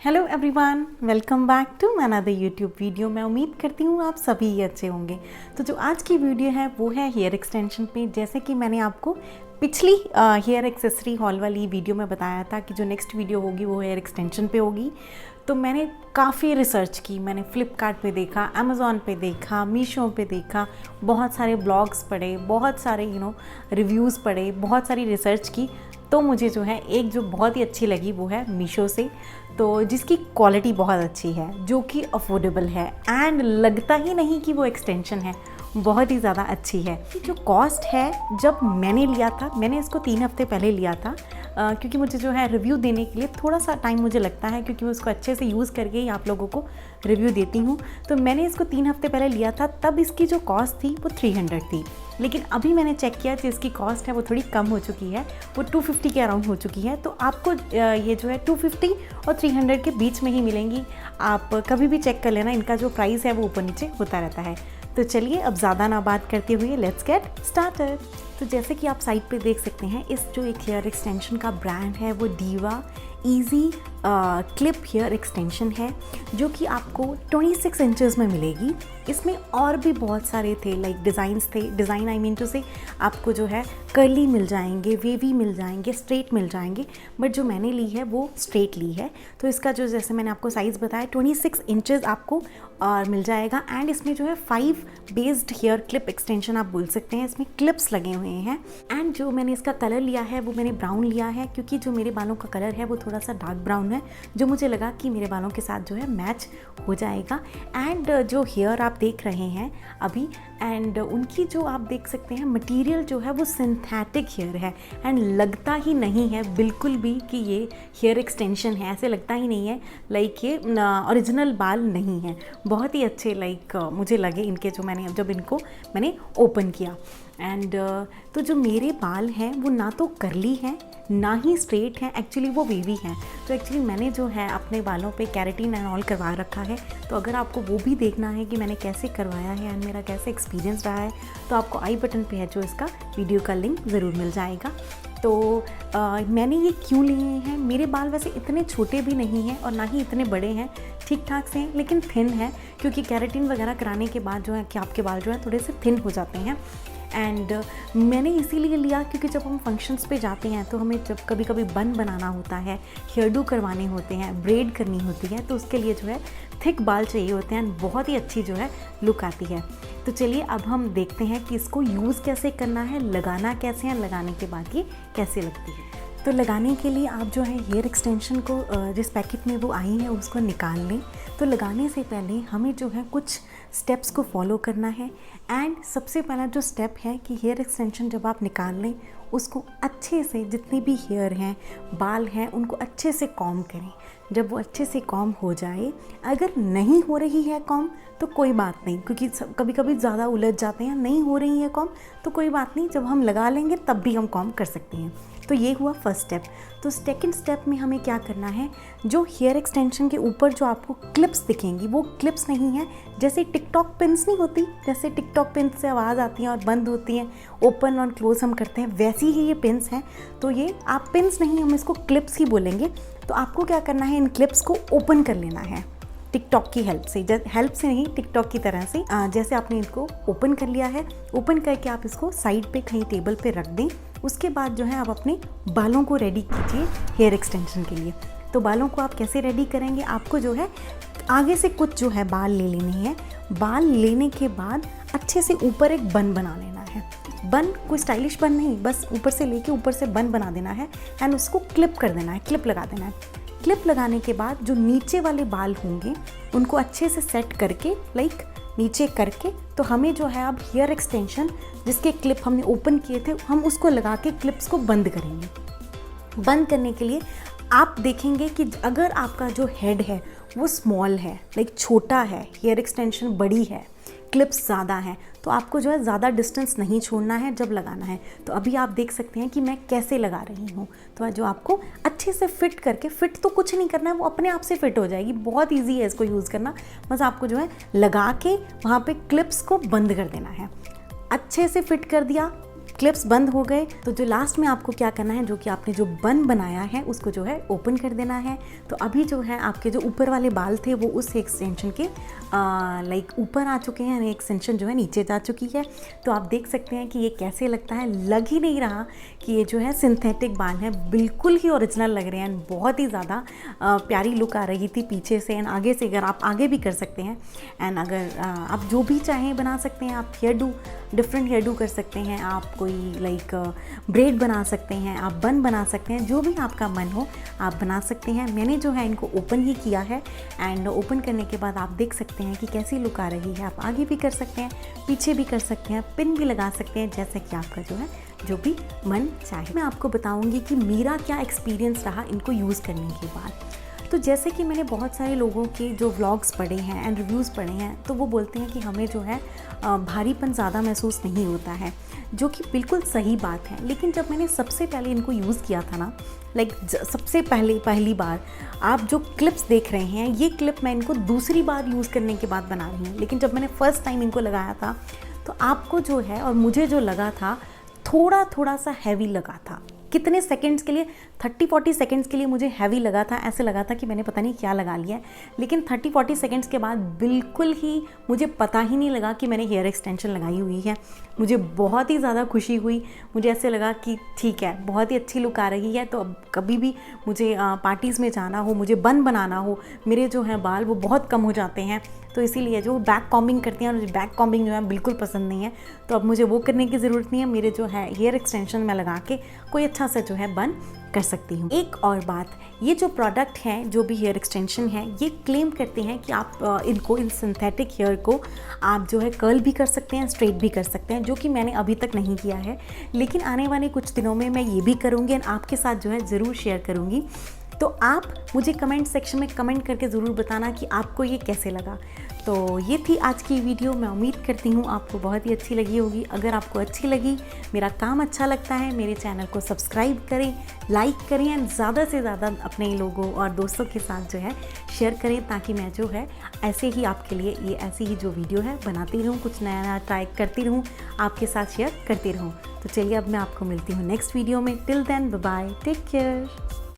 Hello everyone, welcome back to another YouTube video. मैं उम्मीद करती हूँ आप सभी अच्छे होंगे। तो जो आज की वीडियो है वो है हेयर एक्सटेंशन पे। जैसे कि मैंने आपको पिछली हेयर एक्सेसरी हॉल वाली वीडियो में बताया था कि जो नेक्स्ट वीडियो होगी वो हेयर एक्सटेंशन पे होगी। तो मैंने काफ़ी रिसर्च की, मैंने फ्लिपकार्ट पे देखा, अमेज़ॉन पे देखा, मीशो पे देखा, बहुत सारे ब्लॉग्स पढ़े, बहुत सारे रिव्यूज़ पढ़े, बहुत सारी रिसर्च की। तो मुझे जो है एक जो बहुत ही अच्छी लगी वो है मीशो से, तो जिसकी क्वालिटी बहुत अच्छी है, जो कि अफोर्डेबल है एंड लगता ही नहीं कि वो एक्सटेंशन है, बहुत ही ज़्यादा अच्छी है। जो कॉस्ट है, जब मैंने लिया था, मैंने इसको 3 हफ्ते पहले लिया था क्योंकि मुझे जो है रिव्यू देने के लिए थोड़ा सा टाइम मुझे लगता है, क्योंकि मैं उसको अच्छे से यूज़ करके ही आप लोगों को रिव्यू देती हूँ। तो मैंने इसको 3 हफ्ते पहले लिया था, तब इसकी जो कॉस्ट थी वो 300 थी। लेकिन अभी मैंने चेक किया कि इसकी कॉस्ट है वो थोड़ी कम हो चुकी है, वो 250 के अराउंड हो चुकी है। तो आपको ये जो है 250 और 300 के बीच में ही मिलेंगी। आप कभी भी चेक कर लेना, इनका जो प्राइस है वो ऊपर नीचे होता रहता है। तो चलिए अब ज़्यादा ना बात करते हुए लेट्स गेट स्टार्टेड। तो जैसे कि आप साइड पे देख सकते हैं, इस जो एक हेयर एक्सटेंशन का ब्रांड है वो Diva easy clip hair extension है, जो कि आपको 26 इंचेस में मिलेगी। इसमें और भी बहुत सारे थे, लाइक डिज़ाइंस थे, डिज़ाइन आई मीन टू से आपको जो है कर्ली मिल जाएंगे, वेवी मिल जाएंगे, स्ट्रेट मिल जाएंगे, बट जो मैंने ली है वो स्ट्रेट ली है। तो इसका जो जैसे मैंने आपको साइज़ बताया 26 इंचेस आपको मिल जाएगा। एंड इसमें जो है 5 बेस्ड हेयर क्लिप एक्सटेंशन आप बोल सकते हैं, इसमें क्लिप्स लगे हुए हैं। एंड जो मैंने इसका कलर लिया है वो मैंने ब्राउन लिया है, क्योंकि जो मेरे बालों का कलर है वो थोड़ा सा डार्क ब्राउन है, जो मुझे लगा कि मेरे बालों के साथ जो है मैच हो जाएगा। एंड जो हेयर आप देख रहे हैं अभी, एंड उनकी जो आप देख सकते हैं मटेरियल जो है वो सिंथेटिक हेयर है, एंड लगता ही नहीं है बिल्कुल भी कि ये हेयर एक्सटेंशन है, ऐसे लगता ही नहीं है लाइक ये ओरिजिनल बाल नहीं है। बहुत ही अच्छे लाइक मुझे लगे इनके, जो जब इनको मैंने ओपन किया। एंड तो जो मेरे बाल हैं वो ना तो करली हैं ना ही स्ट्रेट हैं, एक्चुअली वो वेवी हैं। तो एक्चुअली मैंने जो है अपने बालों पे कैरेटिन एंड ऑल करवा रखा है। तो अगर आपको वो भी देखना है कि मैंने कैसे करवाया है एंड मेरा कैसे एक्सपीरियंस रहा है, तो आपको आई बटन पे है जो इसका वीडियो का लिंक ज़रूर मिल जाएगा। तो मैंने ये क्यों लिए हैं, मेरे बाल वैसे इतने छोटे भी नहीं हैं और ना ही इतने बड़े हैं, ठीक ठाक से हैं, लेकिन थिन है, क्योंकि कैरेटिन वगैरह कराने के बाद जो है कि आपके बाल जो है थोड़े से थिन हो जाते हैं। एंड मैंने इसीलिए लिया क्योंकि जब हम फंक्शंस पे जाते हैं तो हमें जब कभी कभी बन बनाना होता है, हेयर डू करवाने होते हैं, ब्रेड करनी होती है, तो उसके लिए जो है थिक बाल चाहिए होते हैं, बहुत ही अच्छी जो है लुक आती है। तो चलिए अब हम देखते हैं कि इसको यूज़ कैसे करना है, लगाना कैसे है, लगाने के बाद ये कैसे लगती है। तो लगाने के लिए आप जो है हेयर एक्सटेंशन को जिस पैकेट में वो आई है उसको निकाल लें। तो लगाने से पहले हमें जो है कुछ स्टेप्स को फॉलो करना है। एंड सबसे पहला जो स्टेप है कि हेयर एक्सटेंशन जब आप निकाल लें, उसको अच्छे से, जितने भी हेयर हैं, बाल हैं, उनको अच्छे से कॉम्ब करें। जब वो अच्छे से कॉम्ब हो जाए, अगर नहीं हो रही है कॉम्ब तो कोई बात नहीं, क्योंकि कभी कभी ज़्यादा उलझ जाते हैं, नहीं हो रही है कॉम्ब तो कोई बात नहीं, जब हम लगा लेंगे तब भी हम कॉम्ब कर सकते हैं। तो ये हुआ फर्स्ट स्टेप। तो सेकंड स्टेप में हमें क्या करना है, जो हेयर एक्सटेंशन के ऊपर जो आपको क्लिप्स दिखेंगी वो क्लिप्स नहीं है, जैसे टिकटॉक पिन्स नहीं होती, जैसे टिकटॉक पिन से आवाज़ आती है और बंद होती हैं, ओपन और क्लोज हम करते हैं, वैसी ही ये पिन्स हैं। तो ये आप पिन्स नहीं, हम इसको क्लिप्स ही बोलेंगे। तो आपको क्या करना है, इन क्लिप्स को ओपन कर लेना है टिकटॉक की हेल्प से नहीं, टिकटॉक की तरह से। जैसे आपने इनको ओपन कर लिया है, ओपन करके आप इसको साइड पे कहीं टेबल पे रख दें। उसके बाद जो है आप अपने बालों को रेडी कीजिए हेयर एक्सटेंशन के लिए। तो बालों को आप कैसे रेडी करेंगे, आपको जो है आगे से कुछ जो है बाल ले लेने हैं। बाल लेने के बाद अच्छे से ऊपर एक बन बना लेना है। बन कोई स्टाइलिश बन नहीं, बस ऊपर से लेके ऊपर से बन बना देना है एंड उसको क्लिप कर देना है, क्लिप लगा देना है। क्लिप लगाने के बाद जो नीचे वाले बाल होंगे उनको अच्छे से सेट करके, लाइक नीचे करके, तो हमें जो है अब हेयर एक्सटेंशन जिसके क्लिप हमने ओपन किए थे, हम उसको लगा के क्लिप्स को बंद करेंगे। बंद करने के लिए आप देखेंगे कि अगर आपका जो हेड है वो स्मॉल है, लाइक छोटा है, हेयर एक्सटेंशन बड़ी है, क्लिप्स ज़्यादा हैं, तो आपको जो है ज़्यादा डिस्टेंस नहीं छोड़ना है जब लगाना है। तो अभी आप देख सकते हैं कि मैं कैसे लगा रही हूँ। तो जो आपको अच्छे से फिट करके, फिट तो कुछ नहीं करना है, वो अपने आप से फिट हो जाएगी, बहुत ईजी है इसको यूज़ करना। बस आपको जो है लगा के वहाँ पे क्लिप्स को बंद कर देना है। अच्छे से फिट कर दिया, क्लिप्स बंद हो गए तो जो लास्ट में आपको क्या करना है, जो कि आपने जो बन बनाया है उसको जो है ओपन कर देना है। तो अभी जो है आपके जो ऊपर वाले बाल थे वो उस एक्सटेंशन के लाइक ऊपर आ चुके हैं, एक्सटेंशन जो है नीचे जा चुकी है। तो आप देख सकते हैं कि ये कैसे लगता है, लग ही नहीं रहा कि ये जो है सिंथेटिक बाल है, बिल्कुल ही ओरिजिनल लग रहे हैं। बहुत ही ज़्यादा प्यारी लुक आ रही थी पीछे से एंड आगे से, अगर आप आगे भी कर सकते हैं एंड अगर आप जो भी चाहें बना सकते हैं। आप hairdo, different hairdo कर सकते हैं, आप कोई लाइक ब्रेड बना सकते हैं, आप बन बना सकते हैं, जो भी आपका मन हो आप बना सकते हैं। मैंने जो है इनको ओपन ही किया है एंड ओपन करने के बाद आप देख सकते हैं कि कैसी लुक आ रही है। आप आगे भी कर सकते हैं, पीछे भी कर सकते हैं, पिन भी लगा सकते हैं, जैसे कि आपका जो है जो भी मन चाहे। मैं आपको बताऊंगी कि मेरा क्या एक्सपीरियंस रहा इनको यूज़ करने के बाद। तो जैसे कि मैंने बहुत सारे लोगों के जो व्लॉग्स पढ़े हैं एंड रिव्यूज़ पढ़े हैं, तो वो बोलते हैं कि हमें जो है भारीपन ज़्यादा महसूस नहीं होता है, जो कि बिल्कुल सही बात है। लेकिन जब मैंने सबसे पहले इनको यूज़ किया था ना, लाइक सबसे पहली बार, आप जो क्लिप्स देख रहे हैं ये क्लिप मैं इनको दूसरी बार यूज़ करने के बाद बना रही हूँ। लेकिन जब मैंने फ़र्स्ट टाइम इनको लगाया था तो आपको जो है और मुझे जो लगा था थोड़ा सा हैवी लगा था। कितने सेकंड्स के लिए, 30-40 सेकंड्स के लिए मुझे हैवी लगा था, ऐसे लगा था कि मैंने पता नहीं क्या लगा लिया है। लेकिन 30-40 सेकंड्स के बाद बिल्कुल ही मुझे पता ही नहीं लगा कि मैंने हेयर एक्सटेंशन लगाई हुई है। मुझे बहुत ही ज़्यादा खुशी हुई, मुझे ऐसे लगा कि ठीक है, बहुत ही अच्छी लुक आ रही है। तो अब कभी भी मुझे पार्टीज़ में जाना हो, मुझे बन बनाना हो, मेरे जो हैं बाल वो बहुत कम हो जाते हैं, तो इसीलिए जो बैक कॉम्बिंग करती हैं, मुझे बैक कॉम्बिंग जो है बिल्कुल पसंद नहीं है। तो अब मुझे वो करने की ज़रूरत नहीं है, मेरे जो है हेयर एक्सटेंशन में लगा के कोई अच्छा सा जो है बन कर सकती हूँ। एक और बात, ये जो प्रोडक्ट हैं, जो भी हेयर एक्सटेंशन है, ये क्लेम करते हैं कि आप इनको, इन सिंथेटिक हेयर को आप जो है कर्ल भी कर सकते हैं, स्ट्रेट भी कर सकते हैं, जो कि मैंने अभी तक नहीं किया है। लेकिन आने वाले कुछ दिनों में मैं ये भी करूँगी और आपके साथ जो है ज़रूर शेयर करूँगी। तो आप मुझे कमेंट सेक्शन में कमेंट करके ज़रूर बताना कि आपको ये कैसे लगा। तो ये थी आज की वीडियो, मैं उम्मीद करती हूँ आपको बहुत ही अच्छी लगी होगी। अगर आपको अच्छी लगी, मेरा काम अच्छा लगता है, मेरे चैनल को सब्सक्राइब करें, लाइक करें एंड ज़्यादा से ज़्यादा अपने लोगों और दोस्तों के साथ जो है शेयर करें, ताकि मैं जो है ऐसे ही आपके लिए ये ऐसी ही जो वीडियो है बनाती रहूँ, कुछ नया नया ट्राई करती रहूँ, आपके साथ शेयर करती रहूँ। तो चलिए अब मैं आपको मिलती हूँ नेक्स्ट वीडियो में। Till then bye bye, take care.